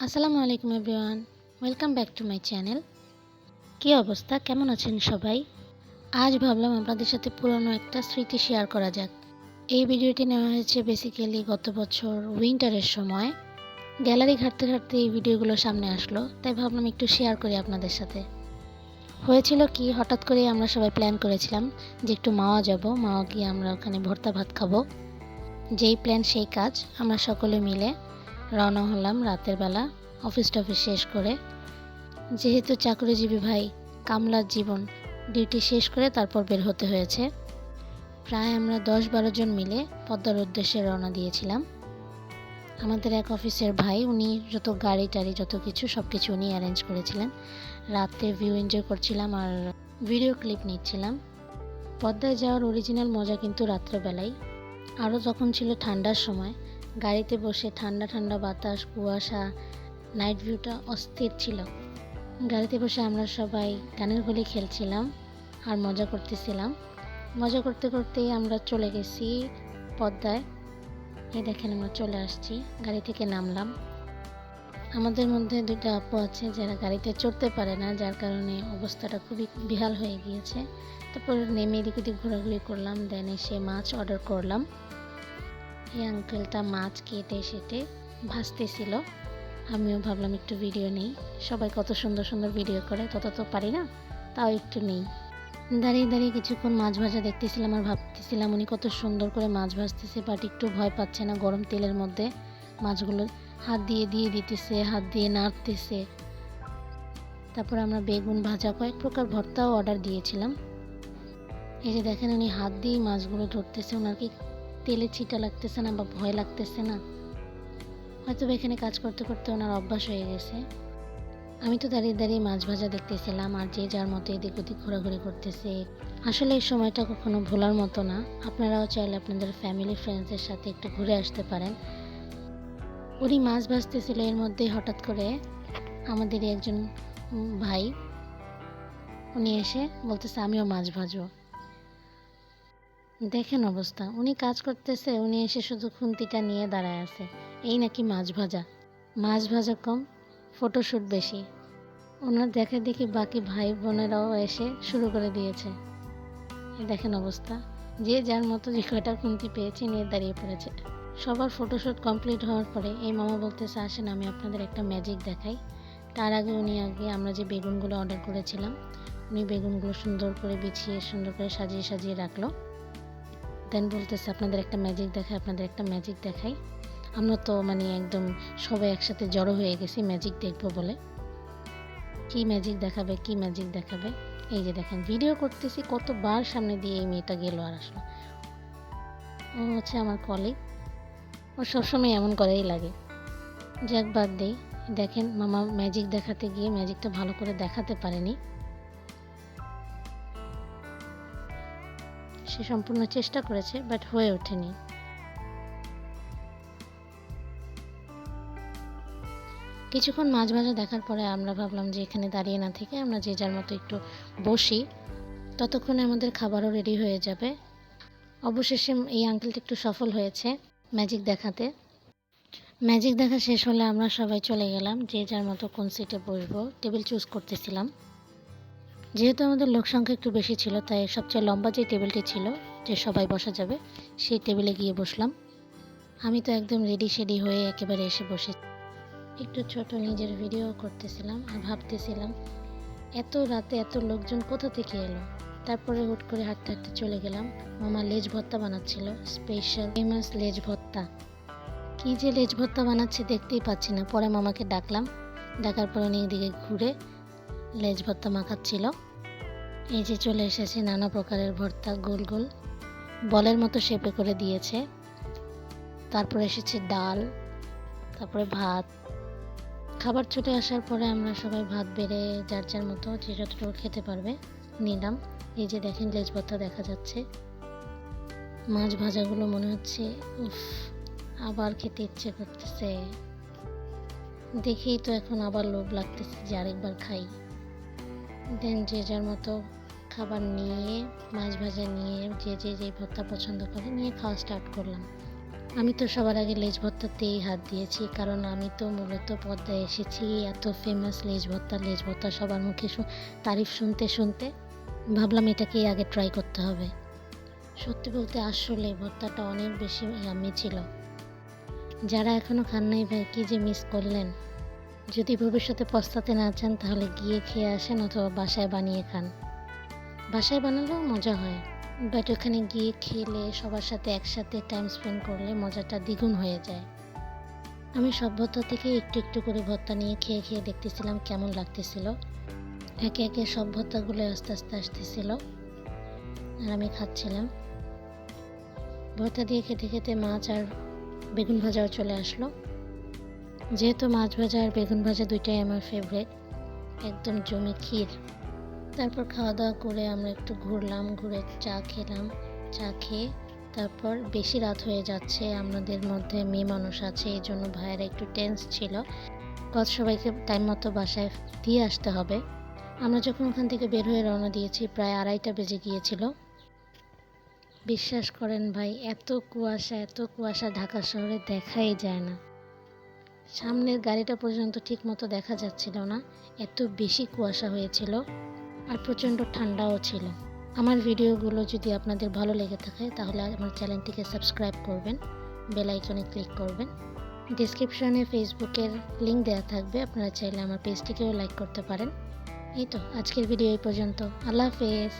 আসসালামু আলাইকুম everyone, welcome back to my channel. কী অবস্থা, কেমন আছেন সবাই? আজ ভাবলাম আপনাদের সাথে পুরনো একটা স্মৃতি শেয়ার করা যাক। এই ভিডিওটি নেওয়া হয়েছে বেসিক্যালি গত বছর উইন্টারের সময়। গ্যালারি ঘাঁটতে ঘাঁটতে এই ভিডিওগুলো সামনে আসলো, তাই ভাবলাম একটু শেয়ার করি আপনাদের সাথে। হয়েছিল কি, হঠাৎ করেই আমরা সবাই প্ল্যান করেছিলাম যে একটু মাওয়া যাব, মাওয়া গিয়ে আমরা ওখানে ভর্তা ভাত খাবো। যেই প্ল্যান সেই কাজ, আমরা সকলে মিলে রওনা হলাম রাতের বেলা অফিস টফিস শেষ করে। যেহেতু চাকরিজীবী ভাই, কামলার জীবন, ডিউটি শেষ করে তারপর বের হতে হয়েছে। প্রায় আমরা 10-12 জন মিলে পদ্মার উদ্দেশ্যে রওনা দিয়েছিলাম। আমাদের এক অফিসের ভাই, উনি যত গাড়ি টাড়ি যত কিছু সব কিছু উনি অ্যারেঞ্জ করেছিলেন। রাতে ভিউ এনজয় করছিলাম আর ভিডিও ক্লিপ নিচ্ছিলাম। পদ্মায় যাওয়ার অরিজিনাল মজা কিন্তু রাত্রেবেলায়। আরও যখন ছিল ঠান্ডার সময়, গাড়িতে বসে ঠান্ডা ঠান্ডা বাতাস, কুয়াশা, নাইট ভিউটা অস্থির ছিল। গাড়িতে বসে আমরা সবাই গানের গলি খেলছিলাম আর মজা করতেছিলাম। মজা করতে করতেই আমরা চলে গেছি পদ্মায়। এই দেখেন আমরা চলে আসছি, গাড়ি থেকে নামলাম। আমাদের মধ্যে দুটো আপু আছে যারা গাড়িতে চড়তে পারে না, যার কারণে অবস্থাটা খুবই বেহাল হয়ে গিয়েছে। তারপর নেমে এদিক ওদিক ঘোরাঘুরি করলাম, দেন এসে মাছ অর্ডার করলাম। এই আঙ্কেলটা মাছ কেটে সেটে ভাজতেছিল। আমিও ভাবলাম একটু ভিডিও নেই। সবাই কত সুন্দর সুন্দর ভিডিও করে, তত তো পারি না, তাও একটু নেই। দাঁড়িয়ে দাঁড়িয়ে কিছুক্ষণ মাছ ভাজা দেখতেছিলাম আর ভাবতেছিলাম উনি কত সুন্দর করে মাছ ভাজতেছে, বাট একটু ভয় পাচ্ছে না গরম তেলের মধ্যে মাছগুলো হাত দিয়ে দিয়ে দিতেছে, হাত দিয়ে নাড়তেছে। তারপর আমরা বেগুন ভাজা, কয়েক প্রকার ভর্তাও অর্ডার দিয়েছিলাম। এই যে দেখেন উনি হাত দিয়ে মাছগুলো ধরতেছে, ওনার কি তেলে ছিটা লাগতেছে না বা ভয় লাগতেছে না, হয়তো এখানে কাজ করতে করতে ওনার অভ্যাস হয়ে গেছে। আমি তো দাঁড়িয়ে দাঁড়িয়ে মাছ ভাজা দেখতেছিলাম আর যে যার মতো এদিক ওদিক ঘোরাঘুরি করতেছে। আসলে এই সময়টা কখনো ভোলার মতো না। আপনারাও চাইলে আপনাদের ফ্যামিলি ফ্রেন্ডসদের সাথে একটু ঘুরে আসতে পারেন। উনি মাছ ভাজতেছিল, এর মধ্যে হঠাৎ করে আমাদেরই একজন ভাই, উনি এসে বলতেছে আমিও মাছ ভাজবো। দেখেন অবস্থা, উনি কাজ করতেছে, উনি এসে শুধু খুন্তিটা নিয়ে দাঁড়ায় আছে। এই নাকি মাছ ভাজা? মাছ ভাজা কম, ফটোশ্যুট বেশি। ওনার দেখা দেখি বাকি ভাই বোনেরাও এসে শুরু করে দিয়েছে। দেখেন অবস্থা, যে যার মতো যে কয়টা খুন্তি পেয়েছে নিয়ে দাঁড়িয়ে পড়েছে। সবার ফটোশ্যুট কমপ্লিট হওয়ার পরে এই মামা বলতেছে আসেন আমি আপনাদের একটা ম্যাজিক দেখাই। তার আগে আমরা যে বেগুনগুলো অর্ডার করেছিলাম, উনি বেগুনগুলো সুন্দর করে বিছিয়ে সুন্দর করে সাজিয়ে সাজিয়ে রাখলো। দেন বলতেছে আপনাদের একটা ম্যাজিক দেখাই, আপনাদের একটা ম্যাজিক দেখাই। আমরা তো একদম সবাই একসাথে জড়ো হয়ে গেছি ম্যাজিক দেখবো বলে। কি ম্যাজিক দেখাবে, কি ম্যাজিক দেখাবে। এই যে দেখেন ভিডিও করতেছি, কতবার সামনে দিয়ে এই মেয়েটা গেল আর আসলো। ও হচ্ছে আমার কলিগ, ও সবসময় এমন করেই লাগে। যাক বাদ দেই। দেখেন মামা ম্যাজিক দেখাতে গিয়ে ম্যাজিকটা ভালো করে দেখাতে পারেনি। সে সম্পূর্ণ চেষ্টা করেছে, বাট হয়ে ওঠেনি। কিছুক্ষণ মাছ ভাজা দেখার পরে আমরা ভাবলাম যে এখানে দাঁড়িয়ে না থেকে আমরা যে যার মতো একটু বসি, ততক্ষণে আমাদের খাবারও রেডি হয়ে যাবে। অবশেষে এই আঙ্কেলটা একটু সফল হয়েছে ম্যাজিক দেখাতে। ম্যাজিক দেখা শেষ হলে আমরা সবাই চলে গেলাম, যে যার মতো কোন সিটে বসবো টেবিল চুজ করতেছিলাম। যেহেতু আমাদের লোক সংখ্যা একটু বেশি ছিল, তাই সবচেয়ে লম্বা যে টেবিলটি ছিল যে সবাই বসা যাবে, সেই টেবিলে গিয়ে বসলাম। আমি তো একদম রেডি শেডি হয়ে একেবারে এসে বসে একটু ছোট নিজের ভিডিও করতেছিলাম আর ভাবতেছিলাম এত রাতে এত লোকজন কোথা থেকে এলো। তারপরে হুট করে হাঁটতে হাঁটতে চলে গেলাম। মামা লেজ ভর্তা বানাচ্ছিল, স্পেশাল ফেমাস লেজ ভর্তা। কী যে লেজ ভর্তা বানাচ্ছে দেখতেই পাচ্ছি না। পরে মামাকে ডাকলাম, ডাকার পরে উনি এদিকে ঘুরে লেজ ভর্তা মাখাচ্ছিল। এই যে চলে এসেছে নানা প্রকারের ভর্তা, গোল গোল বলের মতো শেপে করে দিয়েছে। তারপর এসেছে ডাল, তারপরে ভাত। খাবার চলে আসার পরে আমরা সবাই ভাত বেড়ে যার যার মতো যে যতটুকু খেতে পারবে নিলাম। এই যে দেখেন লেজ ভর্তা দেখা যাচ্ছে, মাছ ভাজাগুলো মনে হচ্ছে উফ, আবার খেতে ইচ্ছে করতেছে। দেখেই তো এখন আবার লোভ লাগতেছে যে আরেকবার খাই। দেন যে যার মতো খাবার নিয়ে, মাছ ভাজা নিয়ে, যে যে ভর্তা পছন্দ করে নিয়ে খাওয়া স্টার্ট করলাম। আমি তো সবার আগে লেজ ভর্তাতেই হাত দিয়েছি, কারণ আমি তো মূলত পদ্মায় এসেছি এত ফেমাস লেজ ভর্তা সবার মুখে তারিফ শুনতে শুনতে ভাবলাম এটাকেই আগে ট্রাই করতে হবে। সত্যি বলতে আসলে ভর্তাটা অনেক বেশি ইয়াম্মি ছিল। যারা এখনও খান নাই ভাই, কী যে মিস করলেন। যদি ভবিষ্যতে পস্তাতে না চান তাহলে গিয়ে খেয়ে আসেন অথবা বাসায় বানিয়ে খান। বাসায় বানালেও মজা হয়, বাট ওখানে গিয়ে খেলে সবার সাথে একসাথে টাইম স্পেন্ড করলে মজাটা দ্বিগুণ হয়ে যায়। আমি সব ভর্তা থেকে একটু একটু করে ভর্তা নিয়ে খেয়ে খেয়ে দেখতেছিলাম কেমন লাগতেছিল। একে একে সব ভর্তাগুলো আস্তে আস্তে আসতেছিল আর আমি খাচ্ছিলাম। ভর্তা দিয়ে খেতে খেতে মাছ আর বেগুন ভাজাও চলে আসলো। যেহেতু মাছ ভাজা আর বেগুন ভাজা দুইটাই আমার ফেভারিট, একদম জমে ক্ষীর। তারপর খাওয়া দাওয়া করে আমরা একটু ঘুরলাম, ঘুরে চা খেলাম। চা খেয়ে তারপর বেশি রাত হয়ে যাচ্ছে, আমাদের মধ্যে মেয়ে মানুষ আছে, এই জন্য ভাইয়েরা একটু টেন্স ছিল, সবাইকে টাইম মতো বাসায় দিয়ে আসতে হবে। আমরা যখন ওখান থেকে বের হয়ে রওনা দিয়েছি প্রায় 2:30 বেজে গিয়েছিল। বিশ্বাস করেন ভাই, এত কুয়াশা ঢাকা শহরে দেখাই যায় না। সামনের গাড়িটা পর্যন্ত ঠিক মতো দেখা যাচ্ছিল না, এত বেশি কুয়াশা হয়েছিল আর প্রচণ্ড ঠান্ডাও ছিল। আমার ভিডিওগুলো যদি আপনাদের ভালো লেগে থাকে তাহলে আমার চ্যানেলটিকে সাবস্ক্রাইব করবেন, বেল আইকনে ক্লিক করবেন। ডেসক্রিপশনে ফেসবুকের লিঙ্ক দেওয়া থাকবে, আপনারা চাইলে আমার পেজটিকেও লাইক করতে পারেন। এই তো আজকের ভিডিও এই পর্যন্ত। আল্লাহ হাফেজ।